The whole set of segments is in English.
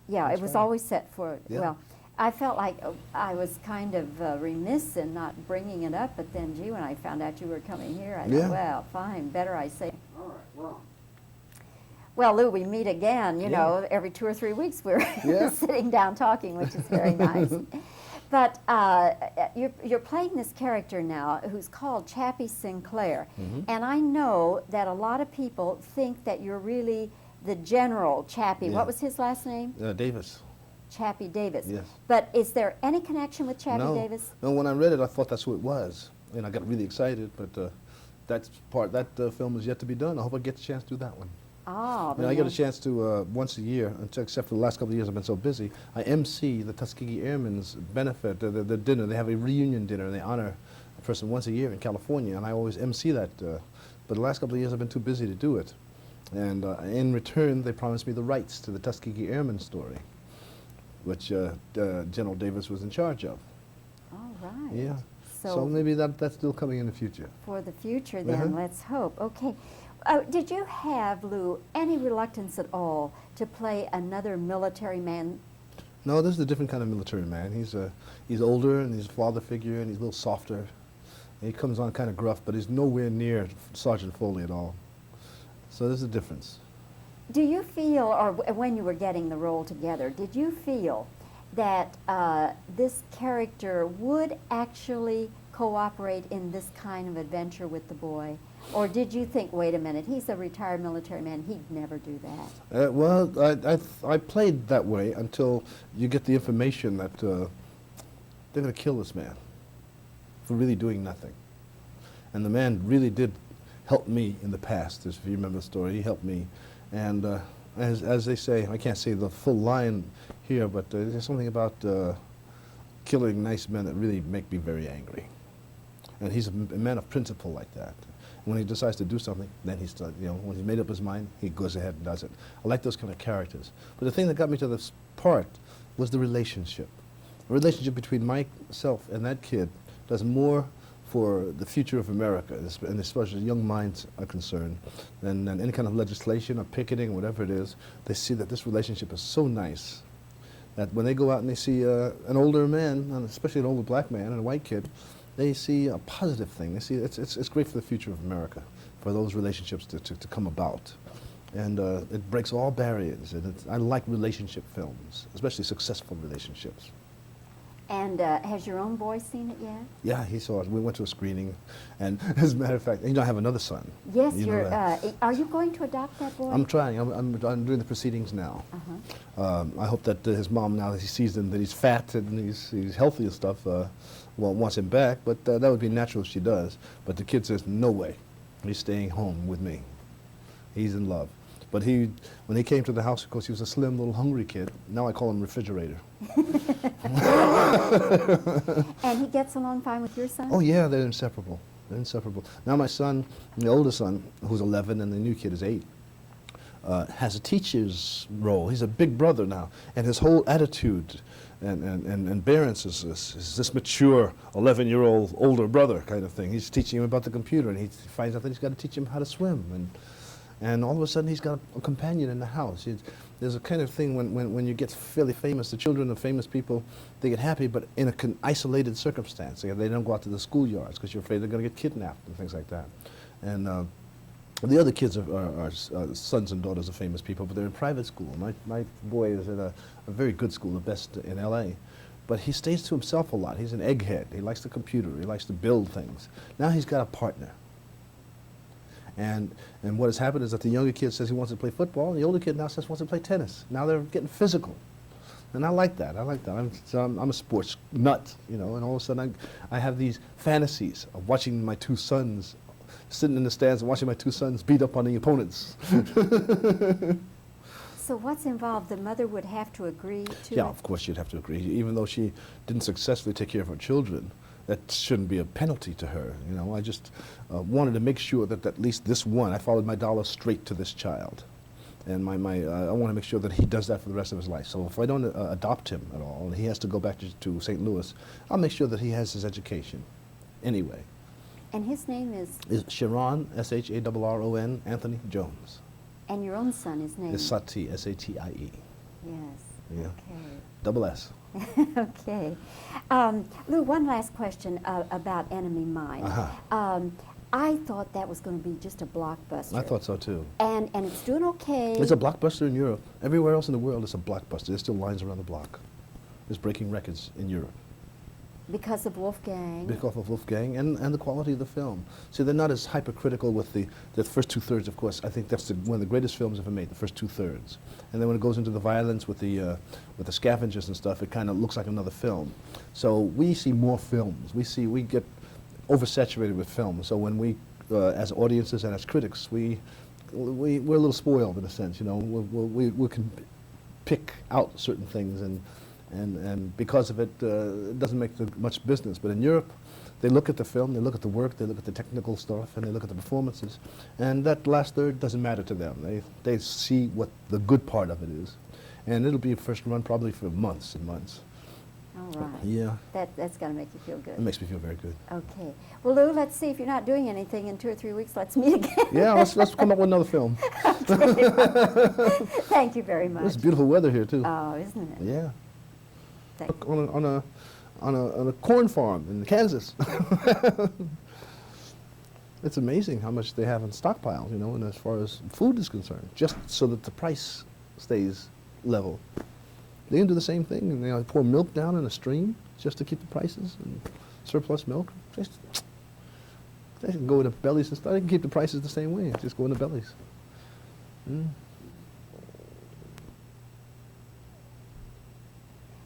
Yeah, That's it was right. always set for, Yeah. well, I felt like I was kind of remiss in not bringing it up, but then, gee, when I found out you were coming here, I Yeah. thought, well, fine, better I say. All right, well. Well, Lou, we meet again, you Yeah. know, every 2 or 3 weeks we're Yeah. sitting down talking, which is very nice. But you're playing this character now who's called Chappie Sinclair. Mhm. And I know that a lot of people think that you're really the General Chappie. Yeah. What was his last name? Davis. Chappie Davis. Yes. But is there any connection with Chappie No. Davis? No, when I read it, I thought that's who it was. And I got really excited, but that film is yet to be done. I hope I get the chance to do that one. Oh, I get a chance to, once a year, except for the last couple of years I've been so busy, I MC the Tuskegee Airmen's benefit, the dinner. They have a reunion dinner, and they honor a person once a year in California, and I always MC that. But the last couple of years I've been too busy to do it. And in return, they promised me the rights to the Tuskegee Airmen story, which General Davis was in charge of. All right. Yeah. So maybe that's still coming in the future. For the future, then, Uh-huh. let's hope. Okay. Did you have, Lou, any reluctance at all to play another military man? No, this is a different kind of military man. He's older, and he's a father figure, and he's a little softer. And he comes on kind of gruff, but he's nowhere near Sergeant Foley at all. So there's a difference. Do you feel, or when you were getting the role together, did you feel that this character would actually cooperate in this kind of adventure with the boy? Or did you think, wait a minute, he's a retired military man, he'd never do that? Well, I played that way until you get the information that they're going to kill this man for really doing nothing. And the man really did help me in the past, if you remember the story. He helped me. And as they say, I can't say the full line here, but there's something about killing nice men that really make me very angry. And he's a man of principle like that. When he decides to do something, then he's done. You know, when he's made up his mind, he goes ahead and does it. I like those kind of characters. But the thing that got me to this part was the relationship. The relationship between myself and that kid does more for the future of America, and especially young minds are concerned, than any kind of legislation or picketing or whatever it is. They see that this relationship is so nice that when they go out and they see an older man, and especially an older black man and a white kid, they see a positive thing. They see it's great for the future of America, for those relationships to come about. And it breaks all barriers. And I like relationship films, especially successful relationships. And has your own boy seen it yet? Yeah, he saw it. We went to a screening. And as a matter of fact, you know, I have another son. Yes, You know that. are you going to adopt that boy? I'm trying. I'm doing the proceedings now. I hope that his mom, now that he sees him, that he's fat and he's healthy and stuff, wants him back. But that would be natural if she does. But the kid says, no way. He's staying home with me. He's in love. But when he came to the house, of course, he was a slim, little hungry kid. Now I call him Refrigerator. And he gets along fine with your son? Oh, yeah, they're inseparable. They're inseparable. Now my son, the older son, who's 11, and the new kid is 8, has a teacher's role. He's a big brother now, and his whole attitude and bearance is this mature 11-year-old older brother kind of thing. He's teaching him about the computer, and he finds out that he's got to teach him how to swim. And all of a sudden, he's got a companion in the house. There's a kind of thing when you get fairly famous, the children of famous people, they get happy, but in an isolated circumstance. They don't go out to the schoolyards because you're afraid they're going to get kidnapped and things like that. And the other kids are sons and daughters of famous people, but they're in private school. My boy is at a very good school, the best in L.A., but he stays to himself a lot. He's an egghead. He likes the computer. He likes to build things. Now he's got a partner. And what has happened is that the younger kid says he wants to play football, and the older kid now says he wants to play tennis. Now they're getting physical. And I like that. I like that. I'm a sports nut, you know, and all of a sudden I have these fantasies of watching my two sons, sitting in the stands and watching my two sons beat up on the opponents. So what's involved? The mother would have to agree to Yeah, it? of course she'd have to agree. Even though she didn't successfully take care of her children, that shouldn't be a penalty to her. You know, I just wanted to make sure that at least this one, I followed my dollar straight to this child. And I want to make sure that he does that for the rest of his life. So if I don't adopt him at all, and he has to go back to St. Louis, I'll make sure that he has his education anyway. And his name is? Is Sharon, S-H-A-R-R-O-N, Anthony Jones. And your own son, his name? Is Satie, S-A-T-I-E. Yes. Yeah. Okay. Double S. Okay. Lou, one last question about Enemy Mine. Uh-huh. I thought that was going to be just a blockbuster. I thought so too. And it's doing okay. It's a blockbuster in Europe. Everywhere else in the world, it's a blockbuster. There's still lines around the block. It's breaking records in Europe. Because of Wolfgang. Because of Wolfgang and the quality of the film. See, they're not as hypercritical with the first two-thirds, of course. I think that's one of the greatest films ever made, the first two-thirds. And then when it goes into the violence with the scavengers and stuff, it kind of looks like another film. So we see more films. We get oversaturated with film. So when we, as audiences and as critics, we're a little spoiled in a sense, you know. We can pick out certain things and because of it, it doesn't make much business. But in Europe, they look at the film, they look at the work, they look at the technical stuff, and they look at the performances. And that last third doesn't matter to them. They see what the good part of it is. And it'll be a first run probably for months and months. All right. Yeah. That's going to make you feel good. It makes me feel very good. Okay. Well, Lou, let's see if you're not doing anything in 2 or 3 weeks. Let's meet again. Yeah, let's come up with another film. Thank you very much. It's beautiful weather here, too. Oh, isn't it? Yeah. Thank Look, on a corn farm in Kansas. It's amazing how much they have in stockpiles, you know, and as far as food is concerned, just so that the price stays level. They can do the same thing, and they pour milk down in a stream just to keep the prices and surplus milk. They can go into bellies and stuff. They can keep the prices the same way. Just go into bellies.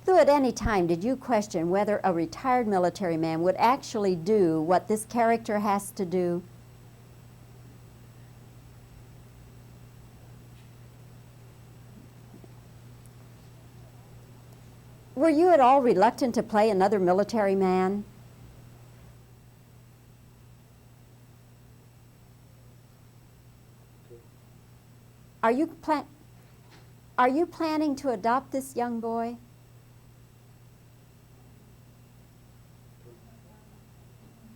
Lou, at any time, did you question whether a retired military man would actually do what this character has to do? Were you at all reluctant to play another military man? Are you planning to adopt this young boy?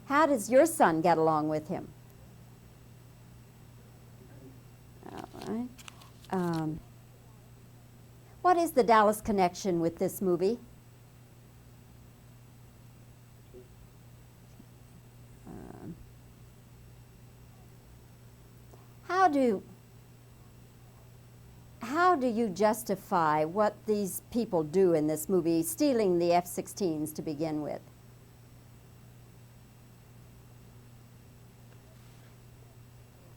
How does your son get along with him? All right. What is the Dallas connection with this movie? How do you justify what these people do in this movie, stealing the F-16s to begin with?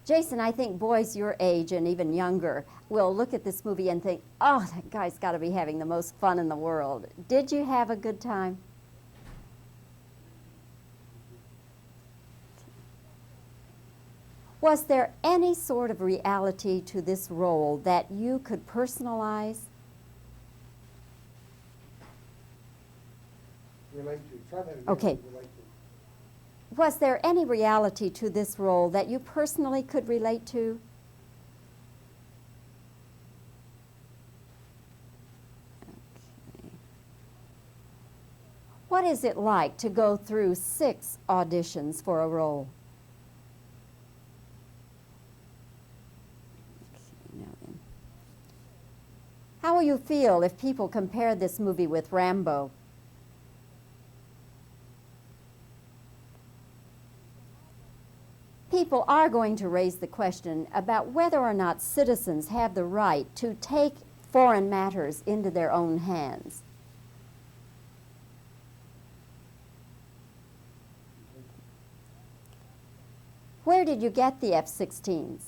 Jason, I think boys your age and even younger will look at this movie and think, oh, that guy's got to be having the most fun in the world. Did you have a good time? Was there any sort of reality to this role that you could personalize? Relate to. Try that again. Okay. Relate to. Was there any reality to this role that you personally could relate to? Okay. What is it like to go through 6 auditions for a role? Okay, now then. How will you feel if people compare this movie with Rambo? People are going to raise the question about whether or not citizens have the right to take foreign matters into their own hands. Where did you get the F-16s?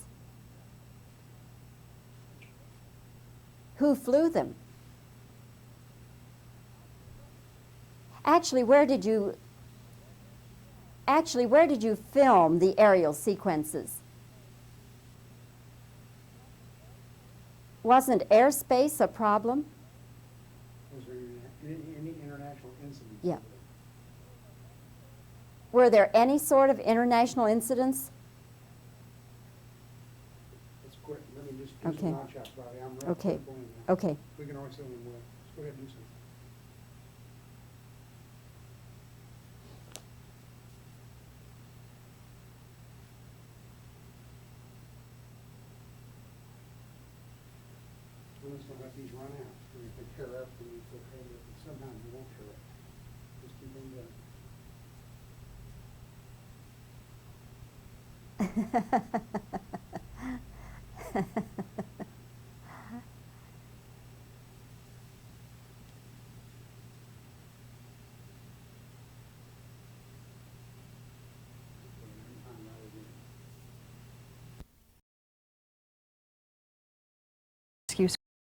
Who flew them? Actually, where did you film the aerial sequences? Wasn't airspace a problem? Was there any international incidents? Yeah. Were there any sort of international incidents? Let's quit. Let me just do Okay. some odd shots, Bobbie. I'm ready Okay. for it now. Okay. We can always fill in with. Let's go ahead and do something. We're just gonna let these run out. And if they tear up, then it's okay, but sometimes they won't tear up. Just keep them going.